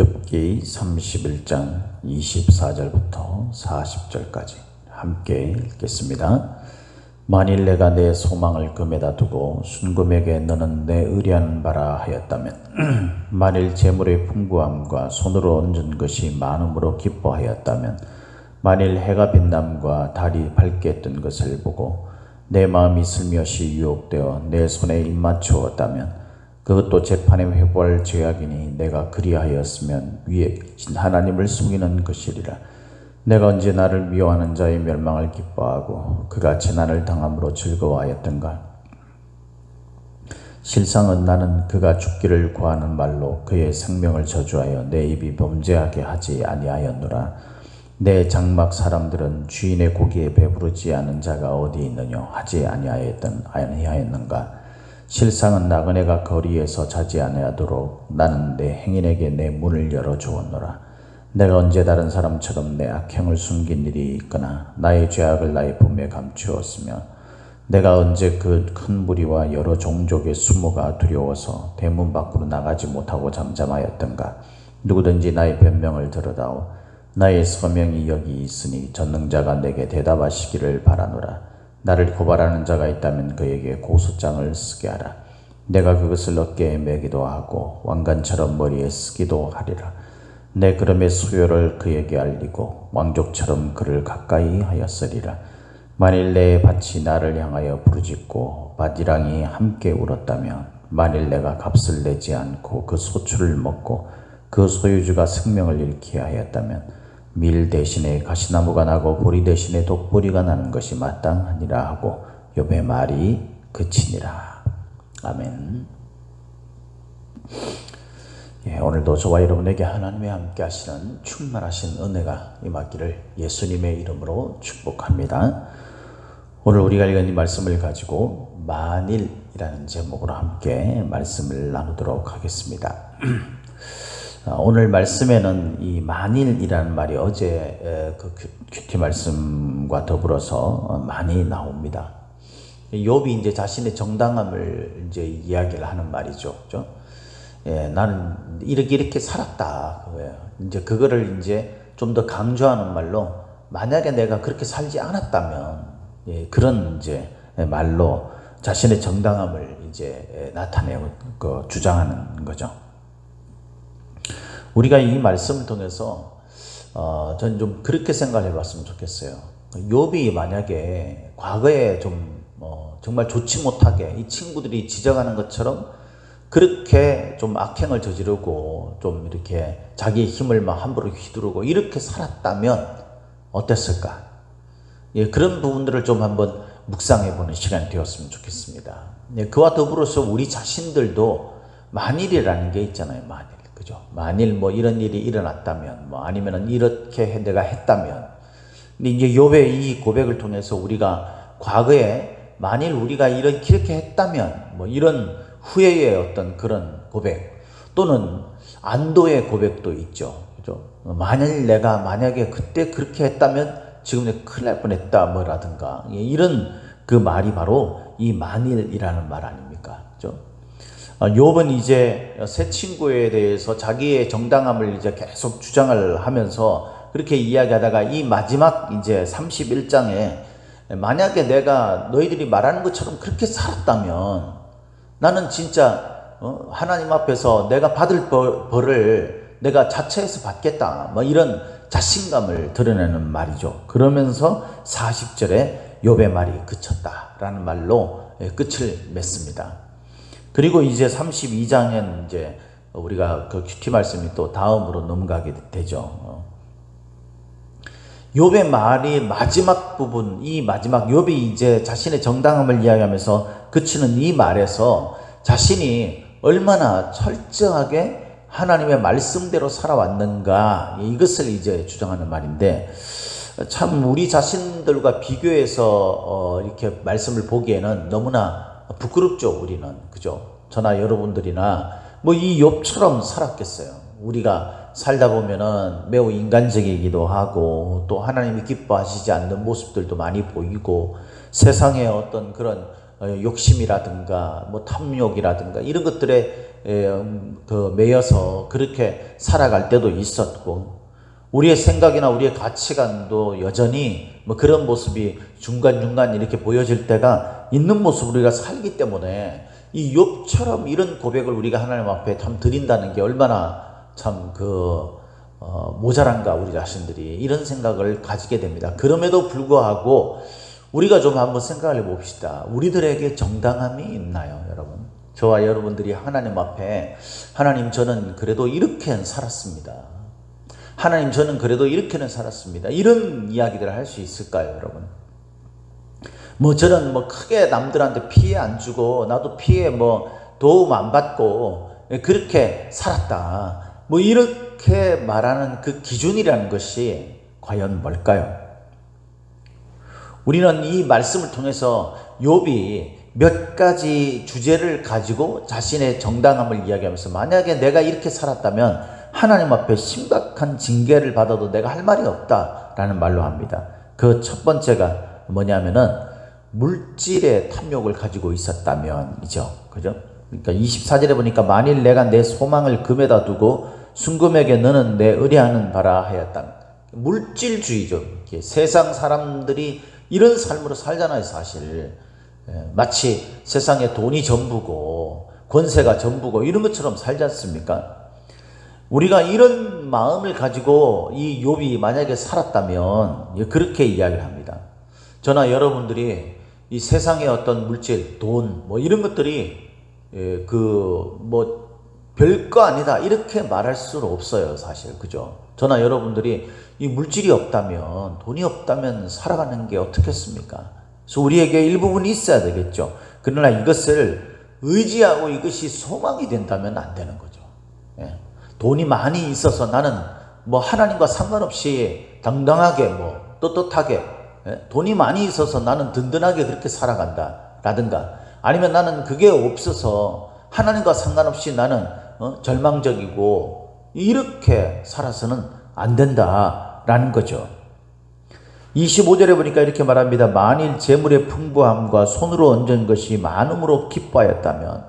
욥기 31장 24절부터 40절까지 함께 읽겠습니다. 만일 내가 내 소망을 금에다 두고 순금에게 너는 내 의뢰하는 바라 하였다면 만일 재물의 풍부함과 손으로 얹은 것이 많음으로 기뻐하였다면 만일 해가 빛남과 달이 밝게 뜬 것을 보고 내 마음이 슬며시 유혹되어 내 손에 입맞추었다면 그것도 재판에 회부할 죄악이니 내가 그리하였으면 위에 계신 하나님을 속이는 것이리라. 내가 언제 나를 미워하는 자의 멸망을 기뻐하고 그가 재난을 당함으로 즐거워하였던가. 실상은 나는 그가 죽기를 구하는 말로 그의 생명을 저주하여 내 입이 범죄하게 하지 아니하였노라. 내 장막 사람들은 주인의 고기에 배부르지 않은 자가 어디 있느냐 하지 아니하였는가. 실상은 나그네가 거리에서 자지 아니하도록 나는 내 행인에게 내 문을 열어주었노라. 내가 언제 다른 사람처럼 내 악행을 숨긴 일이 있거나 나의 죄악을 나의 품에 감추었으며 내가 언제 그 큰 무리와 여러 종족의 수모가 두려워서 대문 밖으로 나가지 못하고 잠잠하였던가. 누구든지 나의 변명을 들으다오. 나의 서명이 여기 있으니 전능자가 내게 대답하시기를 바라노라. 나를 고발하는 자가 있다면 그에게 고소장을 쓰게 하라. 내가 그것을 어깨에 매기도 하고 왕관처럼 머리에 쓰기도 하리라. 내 그름의 수요를 그에게 알리고 왕족처럼 그를 가까이 하였으리라. 만일 내 밭이 나를 향하여 부르짖고 밭이랑이 함께 울었다면 만일 내가 값을 내지 않고 그 소출을 먹고 그 소유주가 생명을 잃게 하였다면 밀 대신에 가시나무가 나고 보리 대신에 독보리가 나는 것이 마땅하니라 하고 욥의 말이 그치니라. 아멘. 오늘도 저와 여러분에게 하나님의 함께 하시는 충만하신 은혜가 임하기를 예수님의 이름으로 축복합니다. 오늘 우리가 읽은 이 말씀을 가지고 만일이라는 제목으로 함께 말씀을 나누도록 하겠습니다. 오늘 말씀에는 이 만일이라는 말이 어제 그 큐티 말씀과 더불어서 많이 나옵니다. 욥이 이제 자신의 정당함을 이제 이야기를 하는 말이죠. 그죠? 나는 이렇게 살았다. 이제 그거를 이제 좀 더 강조하는 말로 만약에 내가 그렇게 살지 않았다면 그런 이제 말로 자신의 정당함을 이제 나타내고 주장하는 거죠. 우리가 이 말씀을 통해서 저는 좀 그렇게 생각해 봤으면 좋겠어요. 욥이 만약에 과거에 좀 정말 좋지 못하게 이 친구들이 지적하는 것처럼 그렇게 좀 악행을 저지르고 좀 이렇게 자기의 힘을 막 함부로 휘두르고 이렇게 살았다면 어땠을까? 그런 부분들을 좀 한번 묵상해 보는 시간이 되었으면 좋겠습니다. 그와 더불어서 우리 자신들도 만일이라는 게 있잖아요. 그죠? 만일 뭐 이런 일이 일어났다면, 뭐 아니면은 이렇게 내가 했다면. 근데 이제 욥의 이 고백을 통해서 우리가 과거에 만일 우리가 이렇게 했다면, 뭐 이런 후회의 어떤 그런 고백, 또는 안도의 고백도 있죠. 그죠? 만약에 그때 그렇게 했다면 지금 내가 큰일 날 뻔했다, 뭐라든가. 이런 그 말이 바로 이 만일이라는 말 아닙니까? 그죠? 욥은 이제 새 친구에 대해서 자기의 정당함을 이제 계속 주장을 하면서 그렇게 이야기하다가 이 마지막 이제 31장에 만약에 내가 너희들이 말하는 것처럼 그렇게 살았다면 나는 진짜 하나님 앞에서 내가 받을 벌을 내가 자처해서 받겠다. 뭐 이런 자신감을 드러내는 말이죠. 그러면서 40절에 욥의 말이 그쳤다라는 말로 끝을 맺습니다. 그리고 이제 32장엔 이제 우리가 그 큐티 말씀이 또 다음으로 넘어가게 되죠. 욥의 말이 마지막 부분, 이 마지막 욥이 이제 자신의 정당함을 이야기하면서 그치는 이 말에서 자신이 얼마나 철저하게 하나님의 말씀대로 살아왔는가, 이것을 이제 주장하는 말인데, 참 우리 자신들과 비교해서 이렇게 말씀을 보기에는 너무나 부끄럽죠. 우리는. 그죠? 저나 여러분들이나 뭐 이 욥처럼 살았겠어요. 우리가 살다 보면은 매우 인간적이기도 하고 또 하나님이 기뻐하시지 않는 모습들도 많이 보이고 세상의 어떤 그런 욕심이라든가 뭐 탐욕이라든가 이런 것들에 매여서 그렇게 살아갈 때도 있었고, 우리의 생각이나 우리의 가치관도 여전히 뭐 그런 모습이 중간중간 이렇게 보여질 때가 있는 모습을 우리가 살기 때문에, 이 욥처럼 이런 고백을 우리가 하나님 앞에 참 드린다는 게 얼마나 참 모자란가, 우리 자신들이 이런 생각을 가지게 됩니다. 그럼에도 불구하고 우리가 좀 한번 생각을 해봅시다. 우리들에게 정당함이 있나요, 여러분? 저와 여러분들이 하나님 앞에, 하나님 저는 그래도 이렇게는 살았습니다, 하나님 저는 그래도 이렇게는 살았습니다, 이런 이야기들을 할 수 있을까요, 여러분? 뭐 저는 뭐 크게 남들한테 피해 안 주고 나도 피해 도움 안 받고 그렇게 살았다, 뭐 이렇게 말하는 그 기준이라는 것이 과연 뭘까요? 우리는 이 말씀을 통해서 욥이 몇 가지 주제를 가지고 자신의 정당함을 이야기하면서, 만약에 내가 이렇게 살았다면 하나님 앞에 심각한 징계를 받아도 내가 할 말이 없다라는 말로 합니다. 그 첫 번째가 뭐냐면은 물질의 탐욕을 가지고 있었다면이죠. 그죠? 그러니까 24절에 보니까 만일 내가 내 소망을 금에다 두고 순금에게 너는 내 의뢰하는 바라 하였다. 물질주의죠. 세상 사람들이 이런 삶으로 살잖아요, 사실. 마치 세상에 돈이 전부고 권세가 전부고 이런 것처럼 살지 않습니까? 우리가 이런 마음을 가지고 이 욥이 만약에 살았다면 그렇게 이야기를 합니다. 저나 여러분들이 이 세상의 어떤 물질, 돈, 이런 것들이 별거 아니다 이렇게 말할 수는 없어요, 사실. 그죠? 저나 여러분들이 이 물질이 없다면, 돈이 없다면 살아가는 게 어떻겠습니까? 그래서 우리에게 일부분이 있어야 되겠죠. 그러나 이것을 의지하고 이것이 소망이 된다면 안 되는 거죠. 돈이 많이 있어서 나는 하나님과 상관없이 당당하게 떳떳하게, 돈이 많이 있어서 나는 든든하게 그렇게 살아간다 라든가, 아니면 나는 그게 없어서 하나님과 상관없이 나는 절망적이고 이렇게 살아서는 안 된다라는 거죠. 25절에 보니까 이렇게 말합니다. 만일 재물의 풍부함과 손으로 얹은 것이 많음으로 기뻐하였다면.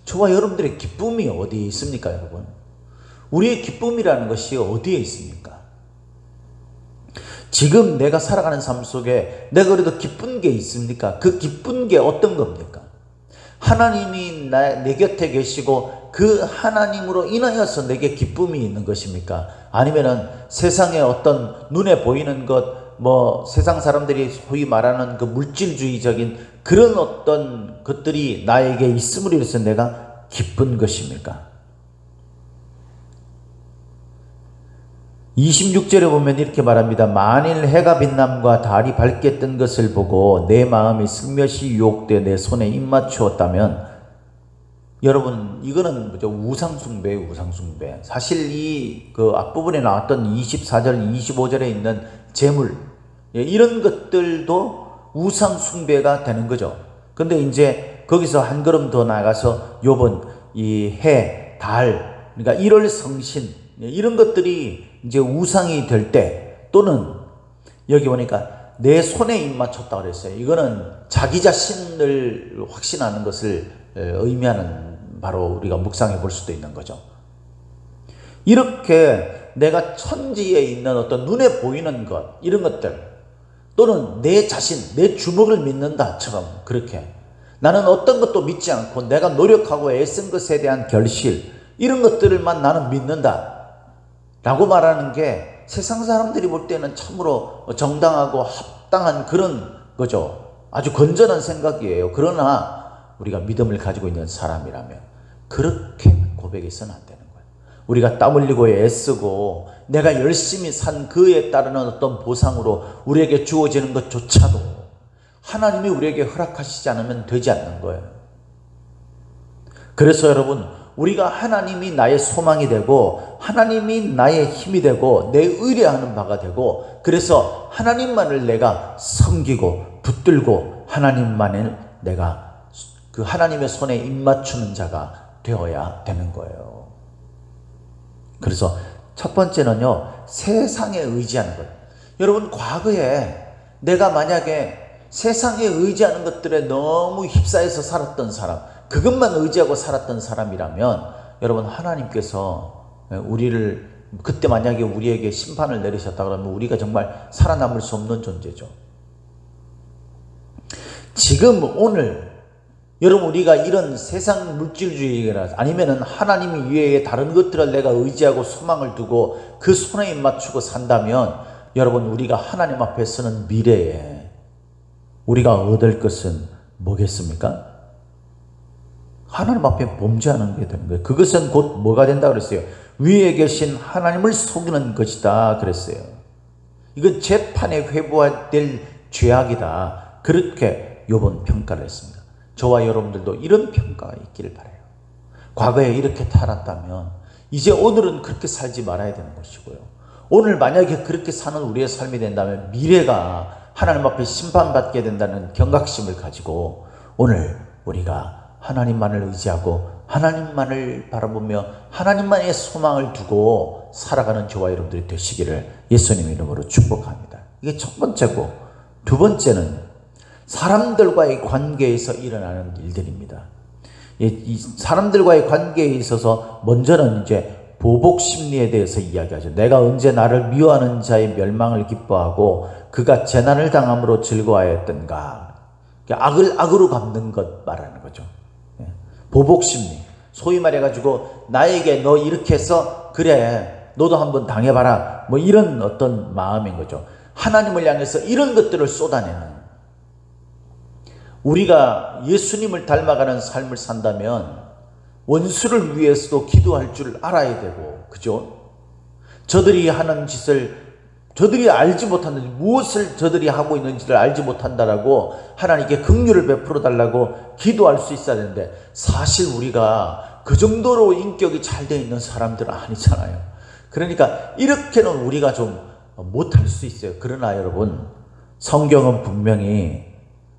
저와 여러분들의 기쁨이 어디에 있습니까, 여러분? 우리의 기쁨이라는 것이 어디에 있습니까? 지금 내가 살아가는 삶 속에 내가 그래도 기쁜 게 있습니까? 그 기쁜 게 어떤 겁니까? 하나님이 내 곁에 계시고 그 하나님으로 인하여서 내게 기쁨이 있는 것입니까? 아니면은 세상의 어떤 눈에 보이는 것, 세상 사람들이 소위 말하는 그 물질주의적인 그런 어떤 것들이 나에게 있음으로 인해서 내가 기쁜 것입니까? 26절에 보면 이렇게 말합니다. 만일 해가 빛남과 달이 밝게 뜬 것을 보고 내 마음이 슬며시 유혹되어 내 손에 입맞추었다면. 여러분, 이거는 우상숭배예요, 우상숭배. 사실 이 앞부분에 나왔던 24절, 25절에 있는 재물, 이런 것들도 우상숭배가 되는 거죠. 근데 이제 거기서 한 걸음 더 나가서 욥은 이 해, 달, 그러니까 일월 성신, 이런 것들이 이제 우상이 될 때, 또는 여기 보니까 내 손에 입맞췄다 그랬어요. 이거는 자기 자신을 확신하는 것을 의미하는, 바로 우리가 묵상해 볼 수도 있는 거죠. 이렇게 내가 천지에 있는 어떤 눈에 보이는 것, 이런 것들, 또는 내 자신, 내 주먹을 믿는다처럼, 그렇게 나는 어떤 것도 믿지 않고 내가 노력하고 애쓴 것에 대한 결실, 이런 것들만 나는 믿는다 라고 말하는 게 세상 사람들이 볼 때는 참으로 정당하고 합당한 그런 거죠. 아주 건전한 생각이에요. 그러나 우리가 믿음을 가지고 있는 사람이라면 그렇게 고백해서는 안 되는 거예요. 우리가 땀 흘리고 애쓰고 내가 열심히 산 그에 따르는 어떤 보상으로 우리에게 주어지는 것조차도 하나님이 우리에게 허락하시지 않으면 되지 않는 거예요. 그래서 여러분, 우리가 하나님이 나의 소망이 되고 하나님이 나의 힘이 되고 내 의뢰하는 바가 되고, 그래서 하나님만을 내가 섬기고 붙들고 하나님만을 내가 그 하나님의 손에 입맞추는 자가 되어야 되는 거예요. 그래서 첫 번째는요, 세상에 의지하는 것. 여러분, 과거에 내가 만약에 세상에 의지하는 것들에 너무 휩싸여서 살았던 사람, 그것만 의지하고 살았던 사람이라면 여러분 하나님께서 우리를 그때 만약에 우리에게 심판을 내리셨다 그러면 우리가 정말 살아남을 수 없는 존재죠. 지금 오늘 여러분 우리가 이런 세상 물질주의나 아니면은 하나님 외에 다른 것들을 내가 의지하고 소망을 두고 그 손에 입 맞추고 산다면 여러분 우리가 하나님 앞에 서는 미래에 우리가 얻을 것은 뭐겠습니까? 하나님 앞에 범죄하는 게 되는 거예요. 그것은 곧 뭐가 된다 그랬어요? 위에 계신 하나님을 속이는 것이다 그랬어요. 이건 재판에 회부될 죄악이다. 그렇게 욥은 평가를 했습니다. 저와 여러분들도 이런 평가가 있기를 바라요. 과거에 이렇게 살았다면 이제 오늘은 그렇게 살지 말아야 되는 것이고요. 오늘 만약에 그렇게 사는 우리의 삶이 된다면 미래가 하나님 앞에 심판받게 된다는 경각심을 가지고 오늘 우리가 하나님만을 의지하고 하나님만을 바라보며 하나님만의 소망을 두고 살아가는 저와 여러분들이 되시기를 예수님 이름으로 축복합니다. 이게 첫 번째고, 두 번째는 사람들과의 관계에서 일어나는 일들입니다. 이 사람들과의 관계에 있어서 먼저는 이제 보복 심리에 대해서 이야기하죠. 내가 언제 나를 미워하는 자의 멸망을 기뻐하고 그가 재난을 당함으로 즐거워하였던가. 악을 악으로 갚는 것 말하는 거죠. 보복 심리. 소위 말해가지고 나에게 너 이렇게 해서 그래 너도 한번 당해봐라. 뭐 이런 어떤 마음인 거죠. 하나님을 향해서 이런 것들을 쏟아내는. 우리가 예수님을 닮아가는 삶을 산다면 원수를 위해서도 기도할 줄 알아야 되고, 그죠? 저들이 하는 짓을 저들이 알지 못하는지, 무엇을 저들이 하고 있는지를 알지 못한다라고 하나님께 긍휼을 베풀어 달라고 기도할 수 있어야 되는데, 사실 우리가 그 정도로 인격이 잘 돼 있는 사람들은 아니잖아요. 그러니까 이렇게는 우리가 좀 못할 수 있어요. 그러나 여러분, 성경은 분명히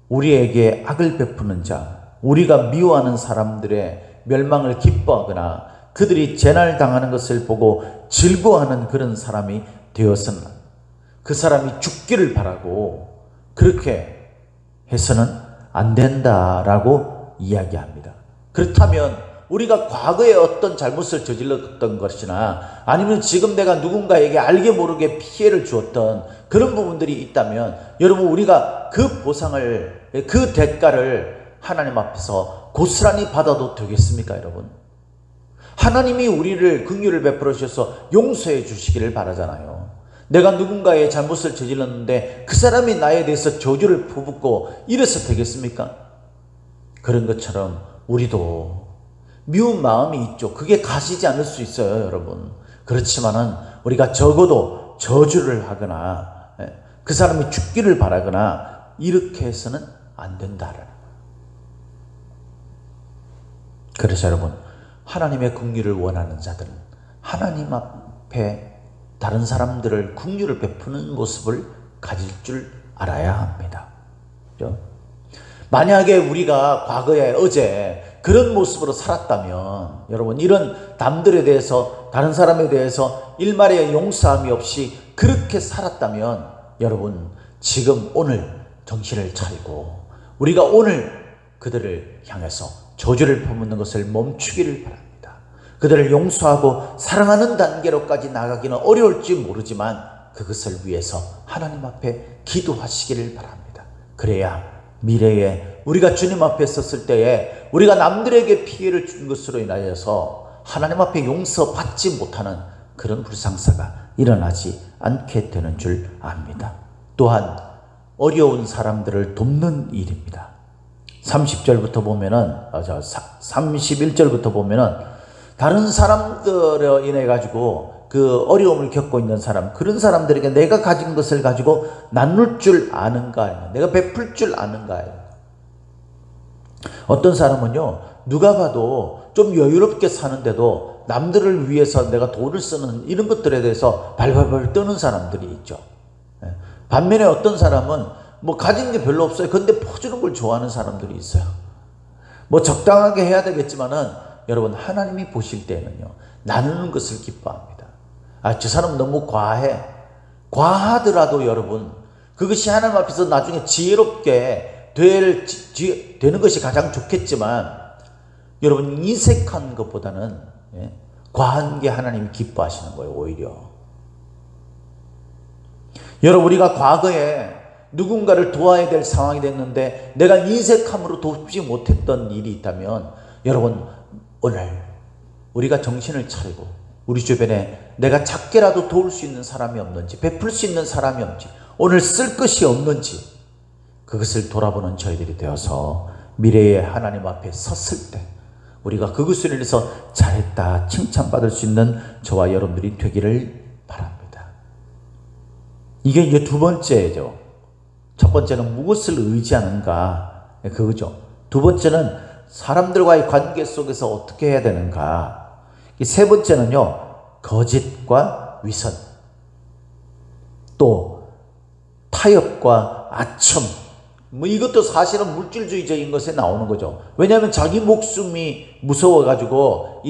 우리에게 악을 베푸는 자, 우리가 미워하는 사람들의 멸망을 기뻐하거나 그들이 재난을 당하는 것을 보고 즐거워하는 그런 사람이 되어서는 그 사람이 죽기를 바라고 그렇게 해서는 안 된다라고 이야기합니다. 그렇다면 우리가 과거에 어떤 잘못을 저질렀던 것이나 아니면 지금 내가 누군가에게 알게 모르게 피해를 주었던 그런 부분들이 있다면 여러분 우리가 그 보상을, 그 대가를 하나님 앞에서 고스란히 받아도 되겠습니까, 여러분? 하나님이 우리를 긍휼을 베풀어 주셔서 용서해 주시기를 바라잖아요. 내가 누군가의 잘못을 저질렀는데 그 사람이 나에 대해서 저주를 퍼붓고 이래서 되겠습니까? 그런 것처럼 우리도 미운 마음이 있죠. 그게 가시지 않을 수 있어요, 여러분. 그렇지만은 우리가 적어도 저주를 하거나 그 사람이 죽기를 바라거나 이렇게 해서는 안 된다라는 거예요. 그래서 여러분, 하나님의 긍휼을 원하는 자들은 하나님 앞에 다른 사람들을 긍휼을 베푸는 모습을 가질 줄 알아야 합니다. 그렇죠? 만약에 우리가 과거에 어제 그런 모습으로 살았다면 여러분, 이런 남들에 대해서, 다른 사람에 대해서 일말의 용서함이 없이 그렇게 살았다면 여러분, 지금 오늘 정신을 차리고 우리가 오늘 그들을 향해서 저주를 퍼붓는 것을 멈추기를 바랍니다. 그들을 용서하고 사랑하는 단계로까지 나가기는 어려울지 모르지만 그것을 위해서 하나님 앞에 기도하시기를 바랍니다. 그래야 미래에 우리가 주님 앞에 섰을 때에 우리가 남들에게 피해를 준 것으로 인하여서 하나님 앞에 용서받지 못하는 그런 불상사가 일어나지 않게 되는 줄 압니다. 또한 어려운 사람들을 돕는 일입니다. 30절부터 보면은, 31절부터 보면은 다른 사람들에 인해 가지고 그 어려움을 겪고 있는 사람, 그런 사람들에게 내가 가진 것을 가지고 나눌 줄 아는가, 내가 베풀 줄 아는가. 어떤 사람은요, 누가 봐도 좀 여유롭게 사는데도 남들을 위해서 내가 돈을 쓰는 이런 것들에 대해서 발발발 떠는 사람들이 있죠. 반면에 어떤 사람은 뭐 가진 게 별로 없어요. 근데 퍼주는 걸 좋아하는 사람들이 있어요. 뭐 적당하게 해야 되겠지만은 여러분, 하나님이 보실 때는요, 나누는 것을 기뻐합니다. 저 사람 너무 과해. 과하더라도 여러분, 그것이 하나님 앞에서 나중에 지혜롭게 되는 것이 가장 좋겠지만, 여러분 인색한 것보다는 과한 게 하나님이 기뻐하시는 거예요. 오히려 여러분, 우리가 과거에 누군가를 도와야 될 상황이 됐는데 내가 인색함으로 돕지 못했던 일이 있다면, 여러분 오늘 우리가 정신을 차리고 우리 주변에 내가 작게라도 도울 수 있는 사람이 없는지, 베풀 수 있는 사람이 없는지, 오늘 쓸 것이 없는지, 그것을 돌아보는 저희들이 되어서 미래의 하나님 앞에 섰을 때 우리가 그것을 인해서 잘했다 칭찬받을 수 있는 저와 여러분들이 되기를 바랍니다. 이게 이제 두 번째죠. 첫 번째는 무엇을 의지하는가, 그거죠. 두 번째는 사람들과의 관계 속에서 어떻게 해야 되는가. 세 번째는요, 거짓과 위선, 또 타협과 아첨. 이것도 사실은 물질주의적인 것에 나오는 거죠. 왜냐하면 자기 목숨이 무서워가지고,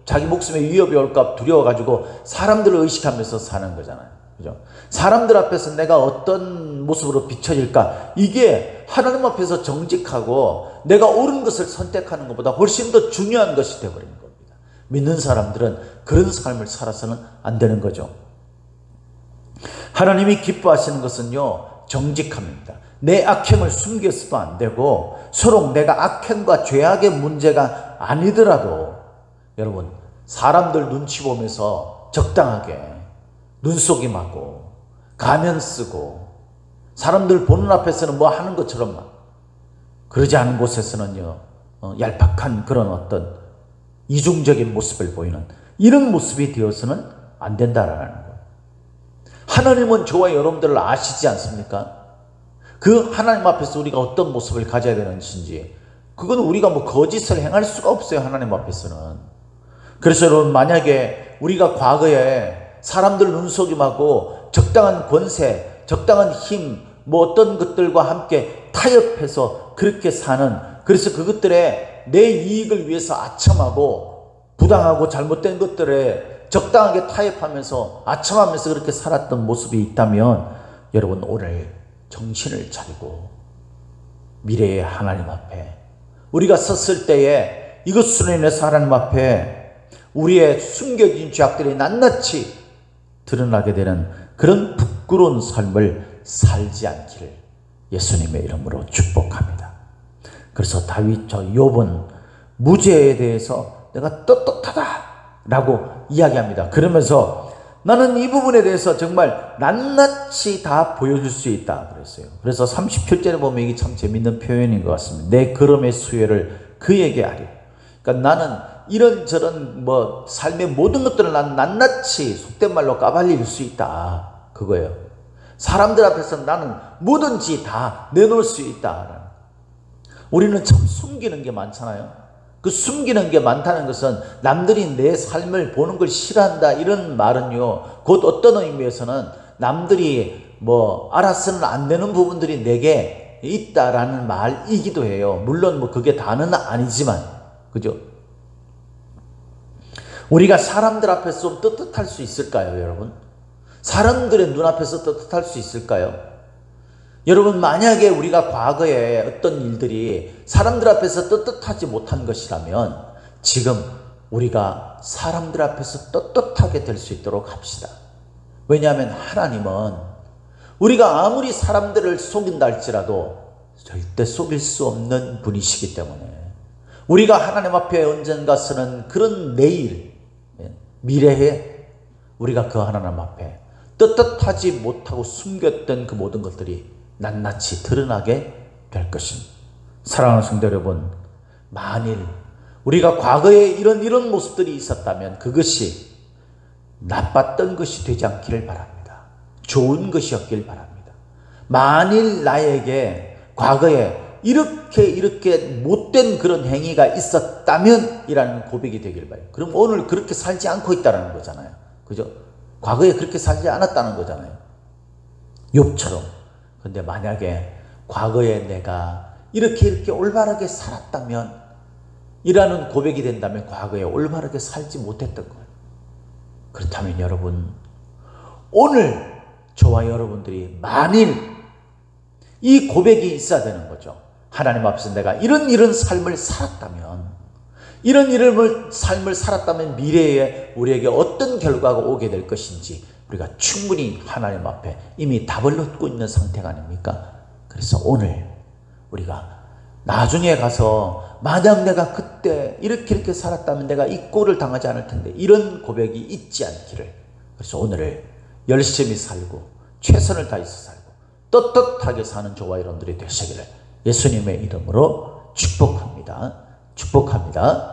자기 목숨에 위협이 올까 두려워가지고 사람들을 의식하면서 사는 거잖아요. 그죠? 사람들 앞에서 내가 어떤 모습으로 비춰질까, 이게 하나님 앞에서 정직하고 내가 옳은 것을 선택하는 것보다 훨씬 더 중요한 것이 되어버리는 겁니다. 믿는 사람들은 그런 삶을 살아서는 안 되는 거죠. 하나님이 기뻐하시는 것은요, 정직함입니다. 내 악행을 숨겨서도 안 되고, 서로 내가 악행과 죄악의 문제가 아니더라도 여러분 사람들 눈치 보면서 적당하게 눈속임하고 가면 쓰고, 사람들 보는 앞에서는 뭐 하는 것처럼 그러지 않은 곳에서는요 얄팍한 그런 어떤 이중적인 모습을 보이는 이런 모습이 되어서는 안 된다라는 거예요. 하나님은 저와 여러분들을 아시지 않습니까? 그 하나님 앞에서 우리가 어떤 모습을 가져야 되는지, 그건 우리가 뭐 거짓을 행할 수가 없어요, 하나님 앞에서는. 그래서 여러분, 만약에 우리가 과거에 사람들 눈속임하고 적당한 권세, 적당한 힘, 뭐 어떤 것들과 함께 타협해서 그렇게 사는, 그래서 그것들에 내 이익을 위해서 아첨하고 부당하고 잘못된 것들에 적당하게 타협하면서 아첨하면서 그렇게 살았던 모습이 있다면, 여러분 오늘 정신을 차리고 미래의 하나님 앞에 우리가 섰을 때에 이것으로 인해서 하나님 앞에 우리의 숨겨진 죄악들이 낱낱이 드러나게 되는 그런 부끄러운 삶을 살지 않기를 예수님의 이름으로 축복합니다. 그래서 다윗, 욥은 무죄에 대해서 내가 떳떳하다라고 이야기합니다. 그러면서 나는 이 부분에 대해서 정말 낱낱이 다 보여줄 수 있다 그랬어요. 그래서 37절에 보면 이게 참 재밌는 표현인 것 같습니다. 내 걸음의 수혜를 그에게 하리. 그러니까 나는 이런저런 뭐 삶의 모든 것들을 난 낱낱이 속된 말로 까발릴 수 있다, 그거예요. 사람들 앞에서 나는 뭐든지 다 내놓을 수 있다. 우리는 참 숨기는 게 많잖아요. 그 숨기는 게 많다는 것은 남들이 내 삶을 보는 걸 싫어한다, 이런 말은요, 곧 어떤 의미에서는 남들이 뭐 알아서는 안 되는 부분들이 내게 있다라는 말이기도 해요. 물론 뭐 그게 다는 아니지만, 그죠? 우리가 사람들 앞에서 좀 떳떳할 수 있을까요, 여러분? 사람들의 눈앞에서 떳떳할 수 있을까요? 여러분, 만약에 우리가 과거에 어떤 일들이 사람들 앞에서 떳떳하지 못한 것이라면 지금 우리가 사람들 앞에서 떳떳하게 될 수 있도록 합시다. 왜냐하면 하나님은 우리가 아무리 사람들을 속인다 할지라도 절대 속일 수 없는 분이시기 때문에 우리가 하나님 앞에 언젠가 서는 그런 내일, 미래에 우리가 그 하나님 앞에 떳떳하지 못하고 숨겼던 그 모든 것들이 낱낱이 드러나게 될 것입니다. 사랑하는 성도 여러분, 만일 우리가 과거에 이런 모습들이 있었다면 그것이 나빴던 것이 되지 않기를 바랍니다. 좋은 것이었길 바랍니다. 만일 나에게 과거에 이렇게 못된 그런 행위가 있었다면 이라는 고백이 되길 바라요. 그럼 오늘 그렇게 살지 않고 있다는 거잖아요. 그죠? 과거에 그렇게 살지 않았다는 거잖아요. 욥처럼. 근데 만약에 과거에 내가 이렇게 올바르게 살았다면, 이라는 고백이 된다면 과거에 올바르게 살지 못했던 거예요. 그렇다면 여러분, 오늘 저와 여러분들이 만일 이 고백이 있어야 되는 거죠. 하나님 앞에서 내가 이런 삶을 살았다면, 이런 삶을 살았다면 미래에 우리에게 어떤 결과가 오게 될 것인지 우리가 충분히 하나님 앞에 이미 답을 얻고 있는 상태가 아닙니까? 그래서 오늘 우리가 나중에 가서 만약 내가 그때 이렇게 살았다면 내가 이 꼴을 당하지 않을 텐데, 이런 고백이 있지 않기를. 그래서 오늘을 열심히 살고 최선을 다해서 살고 떳떳하게 사는 저와 여러분들이 되시기를 예수님의 이름으로 축복합니다. 축복합니다.